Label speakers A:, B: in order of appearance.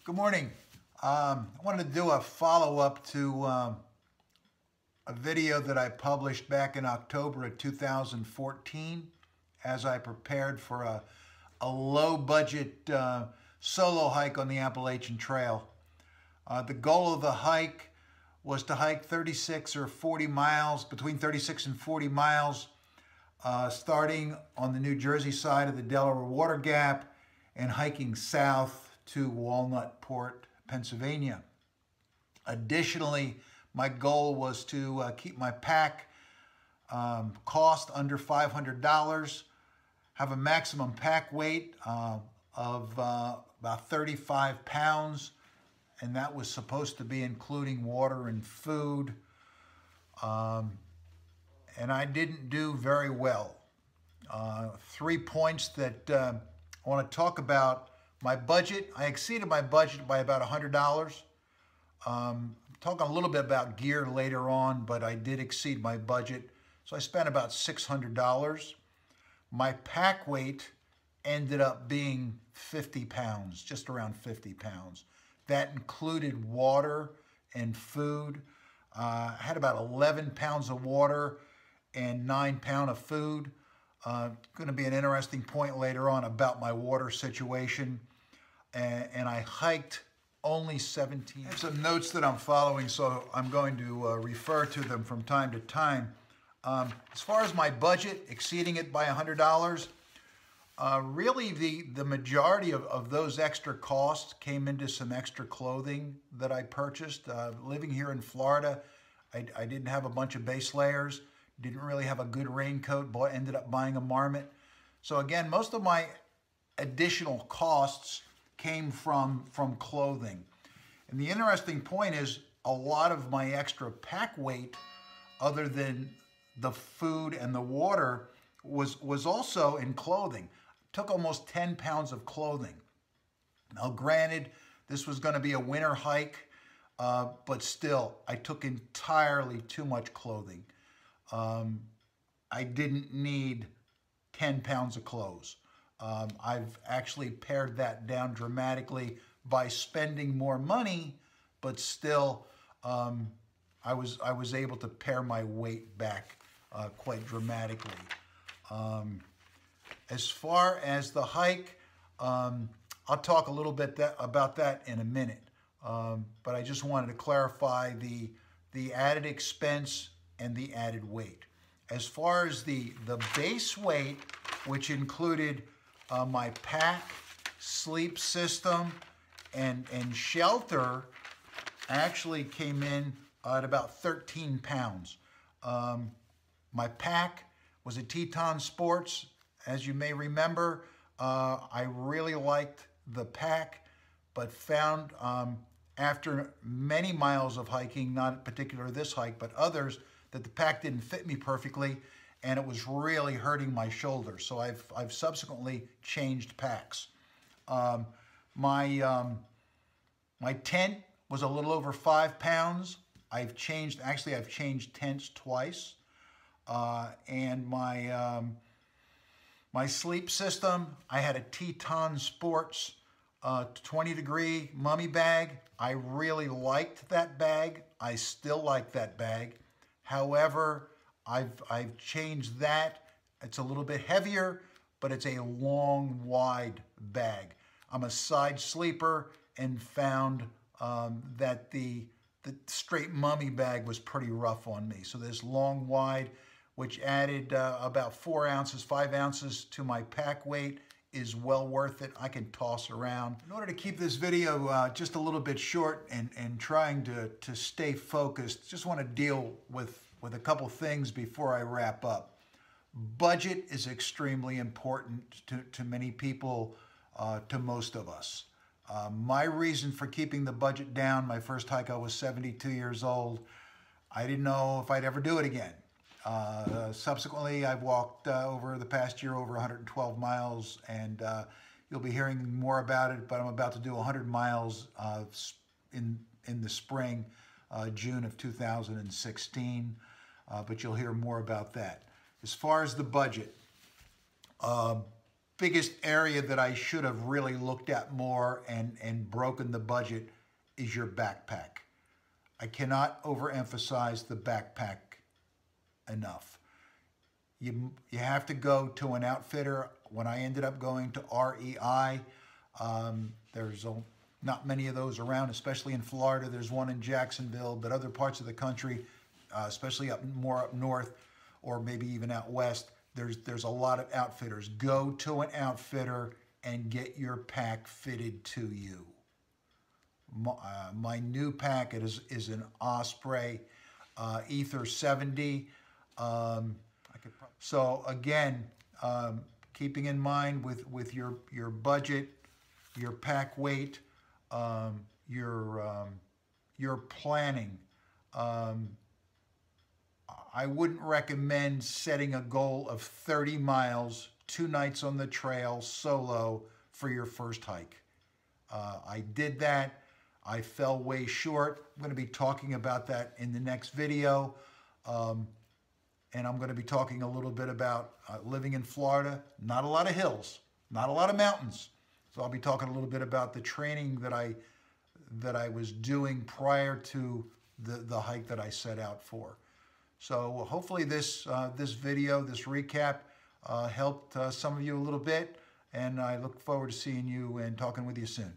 A: Good morning. I wanted to do a follow-up to a video that I published back in October of 2014 as I prepared for a low-budget solo hike on the Appalachian Trail. The goal of the hike was to hike 36 or 40 miles, between 36 and 40 miles, starting on the New Jersey side of the Delaware Water Gap and hiking south to Walnut Port, Pennsylvania. Additionally, my goal was to keep my pack cost under $500, have a maximum pack weight of about 35 pounds, and that was supposed to be including water and food. And I didn't do very well. 3 points that I want to talk about. My budget, I exceeded my budget by about $100. Talking a little bit about gear later on, but I did exceed my budget. So I spent about $600. My pack weight ended up being 50 pounds, just around 50 pounds. That included water and food. I had about 11 pounds of water and 9 pounds of food. Going to be an interesting point later on about my water situation. And I hiked only 17. I have some notes that I'm following, so I'm going to refer to them from time to time. As far as my budget, exceeding it by $100, really the majority of those extra costs came into some extra clothing that I purchased. Living here in Florida, I didn't have a bunch of base layers, didn't really have a good raincoat, ended up buying a Marmot. So again, most of my additional costs came from clothing. And the interesting point is a lot of my extra pack weight, other than the food and the water, was also in clothing. It took almost 10 pounds of clothing. Now granted, this was going to be a winter hike, but still, I took entirely too much clothing. I didn't need 10 pounds of clothes. I've actually pared that down dramatically by spending more money, but still I was able to pare my weight back quite dramatically. As far as the hike, I'll talk a little bit about that in a minute, but I just wanted to clarify the added expense and the added weight. As far as the base weight, which included my pack, sleep system, and shelter, actually came in at about 13 pounds. My pack was a Teton Sports. As you may remember, I really liked the pack, but found after many miles of hiking, not particular this hike, but others, that the pack didn't fit me perfectly, and it was really hurting my shoulder. So I've subsequently changed packs. My tent was a little over 5 pounds. I've changed tents twice. And my sleep system, I had a Teton Sports 20-degree mummy bag. I really liked that bag. I still like that bag. However, I've changed that. It's a little bit heavier, but it's a long, wide bag. I'm a side sleeper and found that the straight mummy bag was pretty rough on me. So this long, wide, which added about 4 ounces, 5 ounces to my pack weight, is well worth it. I can toss around. In order to keep this video just a little bit short and trying to stay focused, just want to deal with a couple things before I wrap up. Budget is extremely important to many people, to most of us. My reason for keeping the budget down, my first hike, I was 72 years old. I didn't know if I'd ever do it again. Subsequently, I've walked over the past year over 112 miles, and you'll be hearing more about it, but I'm about to do 100 miles in the spring, June of 2016, but you'll hear more about that. As far as the budget, biggest area that I should have really looked at more and broken the budget is your backpack. I cannot overemphasize the backpack enough. You have to go to an outfitter. When I ended up going to REI, there's not many of those around, especially in Florida. There's one in Jacksonville, but other parts of the country, especially more up north, or maybe even out west, there's a lot of outfitters. Go to an outfitter and get your pack fitted to you. My new pack is an Osprey Ether 70. So again, keeping in mind with your budget, your pack weight, your planning, I wouldn't recommend setting a goal of 30 miles, 2 nights on the trail, solo for your first hike. I did that. I fell way short. I'm going to be talking about that in the next video. And I'm going to be talking a little bit about living in Florida. Not a lot of hills, not a lot of mountains. So I'll be talking a little bit about the training that I was doing prior to the hike that I set out for. So hopefully this video, this recap, helped some of you a little bit, and I look forward to seeing you and talking with you soon.